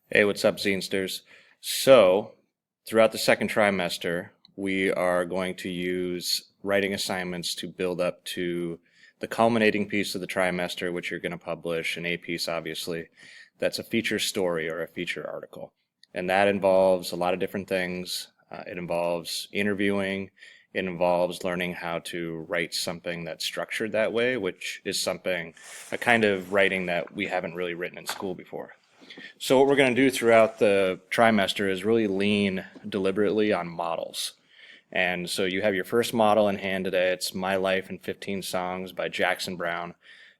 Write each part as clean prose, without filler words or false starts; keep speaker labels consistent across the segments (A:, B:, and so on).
A: Hey, what's up, Zinesters? So, throughout the second trimester, we are going to use writing assignments to build up to the culminating piece of the trimester, which you're going to publish, an A piece, obviously. That's a feature story or a feature article. And that involves a lot of different things. It involves interviewing, it involves learning how to write something that's structured that way, which is a kind of writing that we haven't really written in school before. So what we're going to do throughout the trimester is really lean deliberately on models. And so you have your first model in hand today. It's My Life in 15 Songs by Jackson Browne,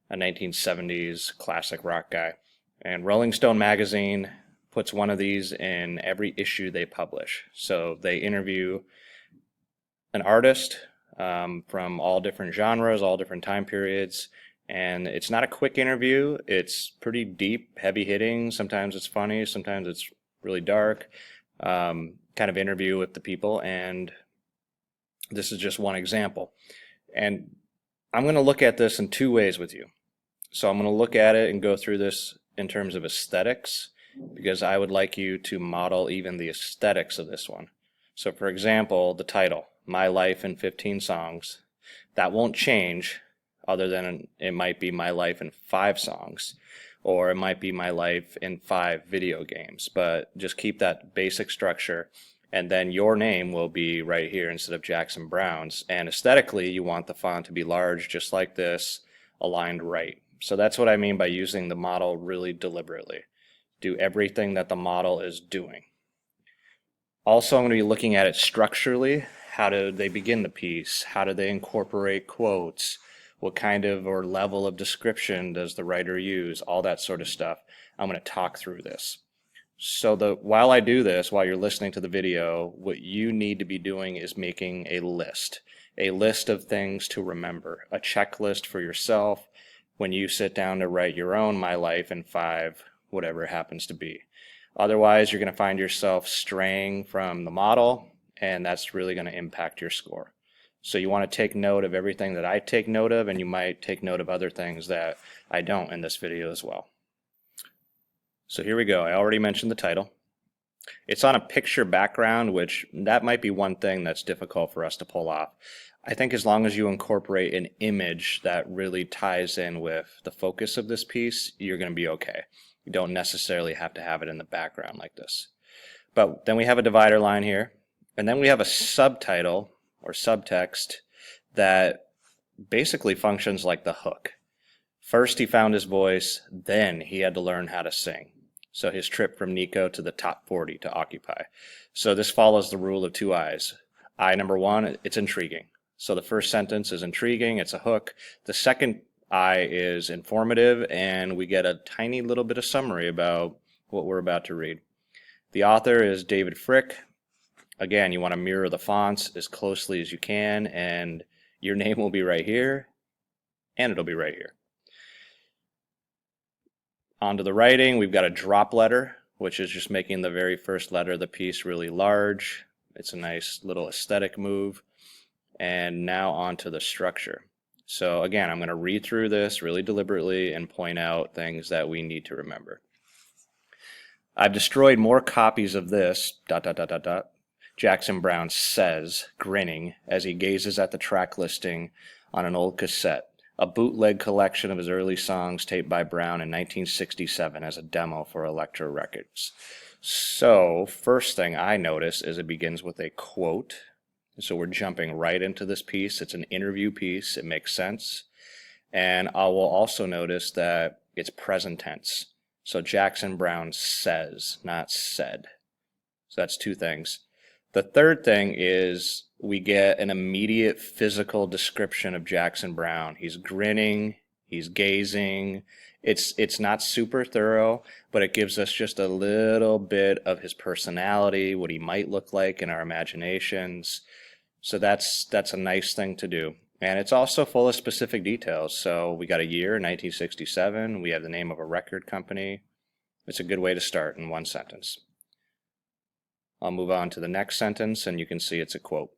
A: a 1970s classic rock guy. And Rolling Stone magazine puts one of these in every issue they publish. So they interview an artist from all different genres, all different time periods, and it's not a quick interview. It's pretty deep, heavy hitting. Sometimes it's funny, sometimes it's really dark. Kind of interview with the people, and this is just one example. And I'm going to look at this in two ways with you. So I'm going to look at it and go through this in terms of aesthetics, because I would like you to model even the aesthetics of this one. So for example, the title, My Life in 15 Songs, that won't change other than it might be My Life in 5 songs, or it might be My Life in 5 video games, but just keep that basic structure, and then your name will be right here instead of Jackson Browne's. And aesthetically, you want the font to be large, just like this, aligned right. So that's what I mean by using the model really deliberately. Do everything that the model is doing. Also, I'm going to be looking at it structurally. How do they begin the piece? How do they incorporate quotes? What kind of or level of description does the writer use? All that sort of stuff. I'm going to talk through this. So while I do this, while you're listening to the video, what you need to be doing is making a list of things to remember, a checklist for yourself when you sit down to write your own My Life in 5, whatever it happens to be. Otherwise, you're going to find yourself straying from the model, and that's really going to impact your score. So you want to take note of everything that I take note of, and you might take note of other things that I don't in this video as well. So here we go. I already mentioned the title. It's on a picture background, which that might be one thing that's difficult for us to pull off. I think as long as you incorporate an image that really ties in with the focus of this piece, you're going to be okay. You don't necessarily have to have it in the background like this. But then we have a divider line here, and then we have a subtitle or subtext that basically functions like the hook. First he found his voice, then he had to learn how to sing. So his trip from Nico to the top 40 to Occupy. So this follows the rule of 2 I's. I number 1, it's intriguing. So the first sentence is intriguing, it's a hook. The second I is informative, and we get a tiny little bit of summary about what we're about to read. The author is David Fricke. Again, you want to mirror the fonts as closely as you can, and your name will be right here, and it'll be right here. Onto the writing, we've got a drop letter, which is just making the very first letter of the piece really large. It's a nice little aesthetic move. And now onto the structure. So again, I'm going to read through this really deliberately and point out things that we need to remember. I've destroyed more copies of this, ... Jackson Browne says, grinning, as he gazes at the track listing on an old cassette, a bootleg collection of his early songs taped by Browne in 1967 as a demo for Elektra Records. So, first thing I notice is it begins with a quote. So we're jumping right into this piece. It's an interview piece. It makes sense. And I will also notice that it's present tense. So Jackson Browne says, not said. So that's 2 things. The third thing is we get an immediate physical description of Jackson Browne. He's grinning, he's gazing. It's not super thorough, but it gives us just a little bit of his personality, what he might look like in our imaginations. So that's a nice thing to do. And it's also full of specific details. So we got a year, 1967. We have the name of a record company. It's a good way to start in one sentence. I'll move on to the next sentence, and you can see it's a quote.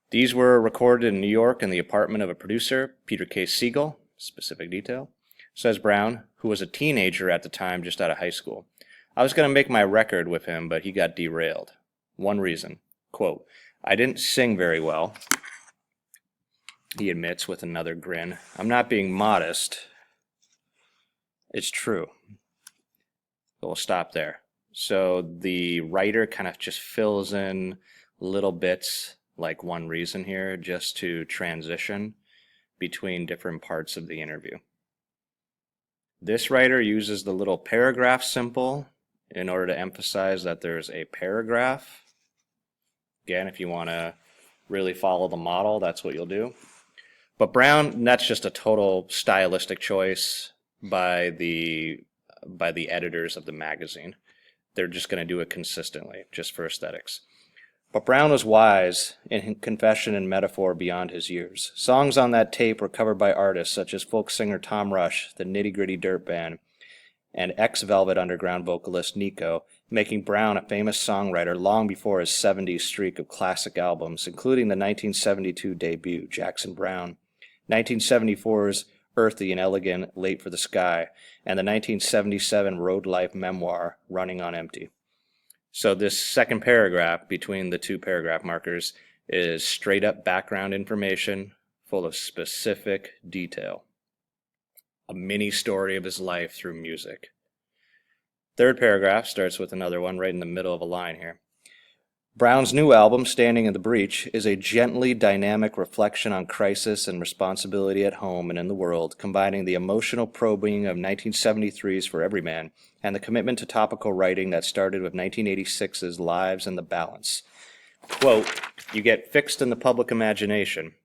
A: These were recorded in New York in the apartment of a producer, Peter K. Siegel, specific detail, says Browne, who was a teenager at the time just out of high school. I was going to make my record with him, but he got derailed. One reason, quote, I didn't sing very well, he admits with another grin. I'm not being modest. It's true. But we'll stop there. So the writer kind of just fills in little bits, like one reason here, just to transition between different parts of the interview. This writer uses the little paragraph symbol in order to emphasize that there's a paragraph. Again, if you want to really follow the model, that's what you'll do. But Brown, that's just a total stylistic choice by the editors of the magazine. They're just going to do it consistently, just for aesthetics. But Brown was wise in confession and metaphor beyond his years. Songs on that tape were covered by artists such as folk singer Tom Rush, the Nitty Gritty Dirt Band, and ex-Velvet Underground vocalist Nico, making Brown a famous songwriter long before his 70s streak of classic albums, including the 1972 debut, Jackson Browne, 1974's Earthy and Elegant, Late for the Sky, and the 1977 road life memoir, Running on Empty. So this second paragraph between the two paragraph markers is straight up background information full of specific detail. A mini story of his life through music. Third paragraph starts with another one right in the middle of a line here. Brown's new album, Standing in the Breach, is a gently dynamic reflection on crisis and responsibility at home and in the world, combining the emotional probing of 1973's For Every Man and the commitment to topical writing that started with 1986's Lives and the Balance. Quote, you get fixed in the public imagination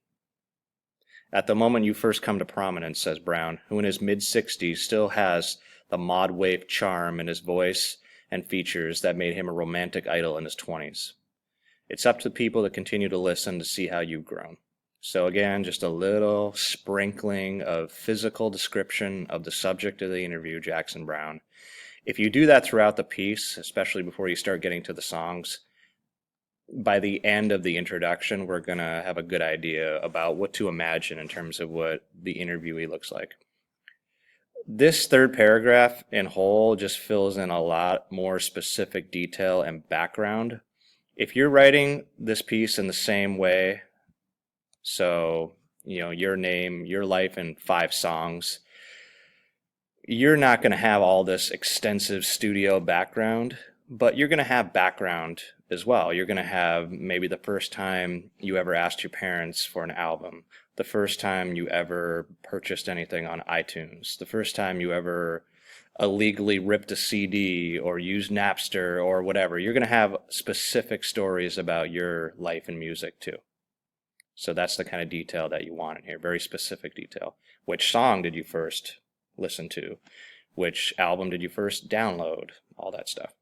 A: at the moment you first come to prominence, says Brown, who in his mid-60s still has the mod wave charm in his voice and features that made him a romantic idol in his 20s. It's up to people to continue to listen to see how you've grown. So again, just a little sprinkling of physical description of the subject of the interview, Jackson Browne. If you do that throughout the piece, especially before you start getting to the songs, by the end of the introduction, we're going to have a good idea about what to imagine in terms of what the interviewee looks like. This third paragraph in whole just fills in a lot more specific detail and background. If you're writing this piece in the same way, so, your name, your life in 5 songs, you're not going to have all this extensive studio background, but you're going to have background as well. You're going to have maybe the first time you ever asked your parents for an album, the first time you ever purchased anything on iTunes, the first time you ever illegally ripped a CD or used Napster or whatever. You're going to have specific stories about your life and music too. So that's the kind of detail that you want in here, very specific detail. Which song did you first listen to? Which album did you first download? All that stuff.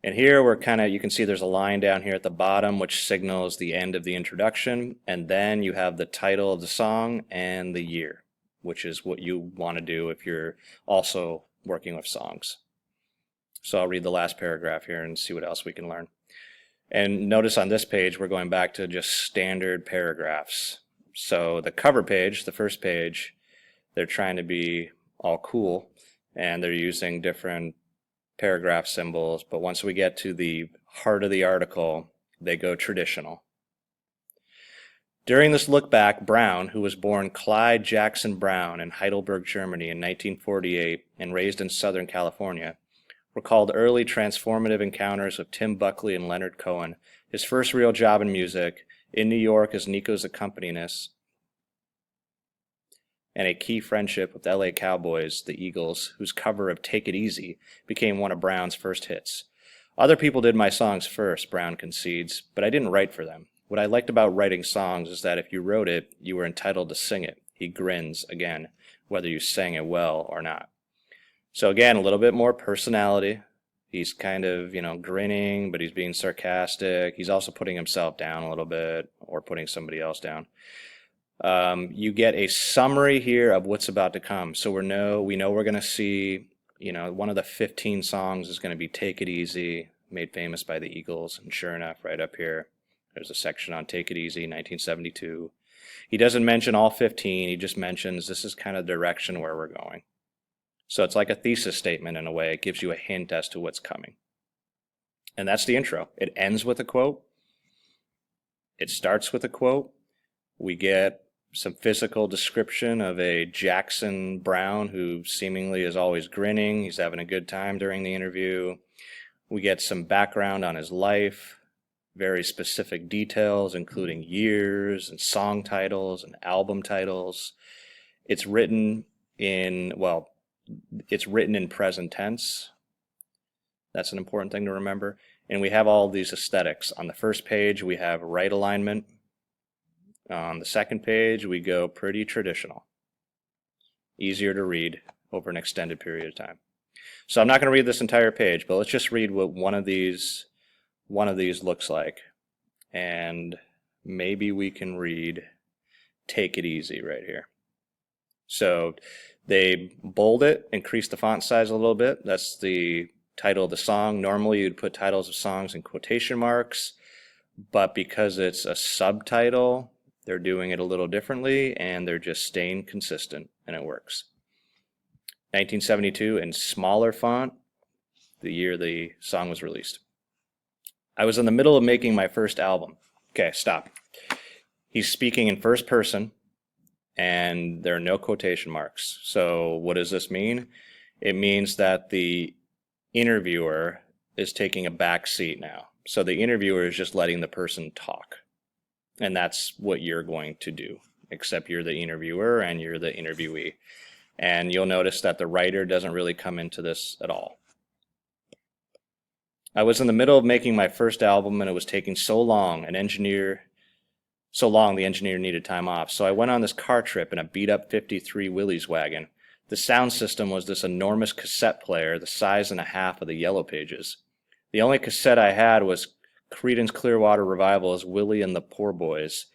A: And here we're you can see there's a line down here at the bottom which signals the end of the introduction, and then you have the title of the song and the year, which is what you want to do if you're also working with songs. So I'll read the last paragraph here and see what else we can learn. And notice on this page we're going back to just standard paragraphs. So the cover page, the first page, they're trying to be all cool and they're using different paragraph symbols, but once we get to the heart of the article, they go traditional. During this look back, Brown, who was born Clyde Jackson Browne in Heidelberg, Germany in 1948 and raised in Southern California, recalled early transformative encounters with Tim Buckley and Leonard Cohen, his first real job in music, in New York as Nico's accompanist, and a key friendship with LA Cowboys, the Eagles, whose cover of Take It Easy became one of Brown's first hits. Other people did my songs first, Brown concedes, but I didn't write for them. What I liked about writing songs is that if you wrote it, you were entitled to sing it. He grins again, whether you sang it well or not. So again, a little bit more personality. He's kind of, grinning, but he's being sarcastic. He's also putting himself down a little bit or putting somebody else down. You get a summary here of what's about to come. So we know we're going to see, one of the 15 songs is going to be Take It Easy, made famous by the Eagles. And sure enough, right up here, there's a section on Take It Easy, 1972. He doesn't mention all 15. He just mentions this is kind of the direction where we're going. So it's like a thesis statement in a way. It gives you a hint as to what's coming. And that's the intro. It ends with a quote. It starts with a quote. We get some physical description of a Jackson Browne who seemingly is always grinning. He's having a good time during the interview. We get some background on his life, very specific details, including years and song titles and album titles. It's written in, well, it's written in present tense. That's an important thing to remember. And we have all these aesthetics. On the first page, we have right alignment. On the second page, we go pretty traditional. Easier to read over an extended period of time. So I'm not going to read this entire page, but let's just read what one of these looks like. And maybe we can read Take It Easy right here. So they bold it, increase the font size a little bit. That's the title of the song. Normally you'd put titles of songs in quotation marks, but because it's a subtitle, they're doing it a little differently, and they're just staying consistent, and it works. 1972 in smaller font, the year the song was released. I was in the middle of making my first album. Okay, stop. He's speaking in first person, and there are no quotation marks. So what does this mean? It means that the interviewer is taking a back seat now. So the interviewer is just letting the person talk. And that's what you're going to do, except you're the interviewer and you're the interviewee. And you'll notice that the writer doesn't really come into this at all. I was in the middle of making my first album, and it was taking so long, the engineer needed time off. So I went on this car trip in a beat-up 53 Willys wagon. The sound system was this enormous cassette player the size and a half of the Yellow Pages. The only cassette I had was Creedence Clearwater Revival's Willie and the Poor Boys.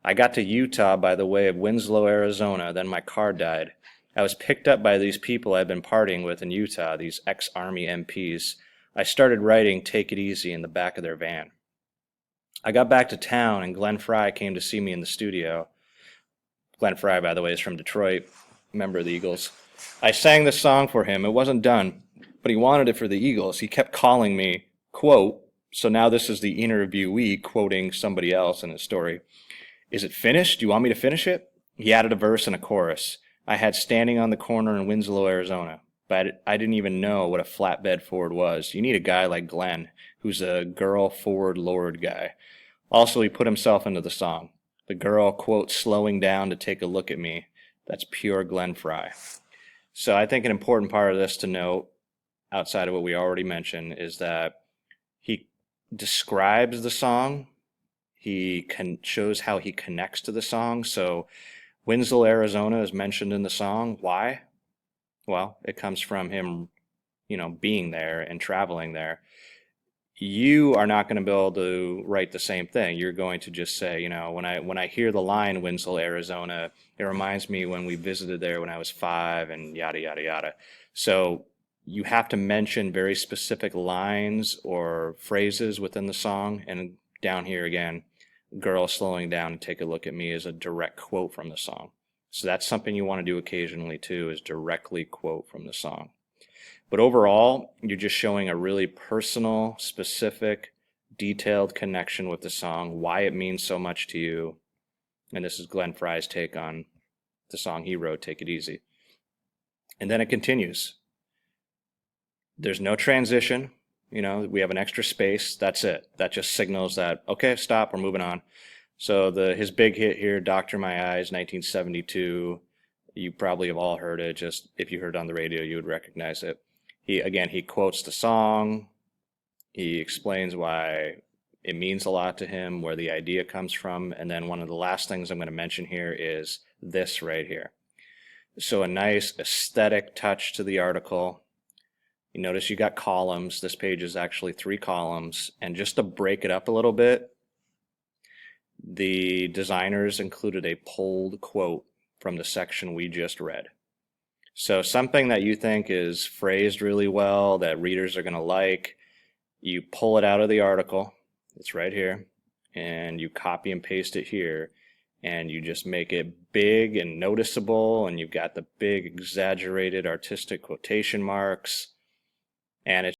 A: I got to Utah by the way of Winslow, Arizona, then my car died. I was picked up by these people I'd been partying with in Utah, these ex-Army MPs. I started writing Take It Easy in the back of their van. I got back to town, and Glenn Frey came to see me in the studio. Glenn Frey, by the way, is from Detroit, member of the Eagles. I sang this song for him. It wasn't done, but he wanted it for the Eagles. He kept calling me, quote, so now this is the interviewee quoting somebody else in his story. Is it finished? Do you want me to finish it? He added a verse and a chorus. I had standing on the corner in Winslow, Arizona, but I didn't even know what a flatbed Ford was. You need a guy like Glenn, who's a girl Ford Lord guy. Also, he put himself into the song. The girl, quote, slowing down to take a look at me. That's pure Glenn Frey. So I think an important part of this to note, outside of what we already mentioned, is that he describes the song. He shows how he connects to the song. So Winslow, Arizona is mentioned in the song. Why? Well, it comes from him, being there and traveling there. You are not going to be able to write the same thing. You're going to just say, when I hear the line Winslow, Arizona, it reminds me when we visited there when I was 5 and yada, yada, yada. So you have to mention very specific lines or phrases within the song. And down here again, girl slowing down and take a look at me is a direct quote from the song. So that's something you want to do occasionally too, is directly quote from the song. But overall, you're just showing a really personal, specific, detailed connection with the song, why it means so much to you. And this is Glenn Frey's take on the song he wrote, Take It Easy. And then it continues. There's no transition. We have an extra space. That's it. That just signals that, okay, stop, we're moving on. So his big hit here, Doctor My Eyes, 1972, you probably have all heard it. Just if you heard it on the radio, you would recognize it. He quotes the song. He explains why it means a lot to him, where the idea comes from. And then one of the last things I'm going to mention here is this right here. So a nice aesthetic touch to the article. You notice you got columns. This page is actually 3 columns. And just to break it up a little bit, the designers included a pulled quote from the section we just read. So something that you think is phrased really well, that readers are going to like, you pull it out of the article. It's right here. And you copy and paste it here. and you just make it big and noticeable, and you've got the big exaggerated artistic quotation marks, and it's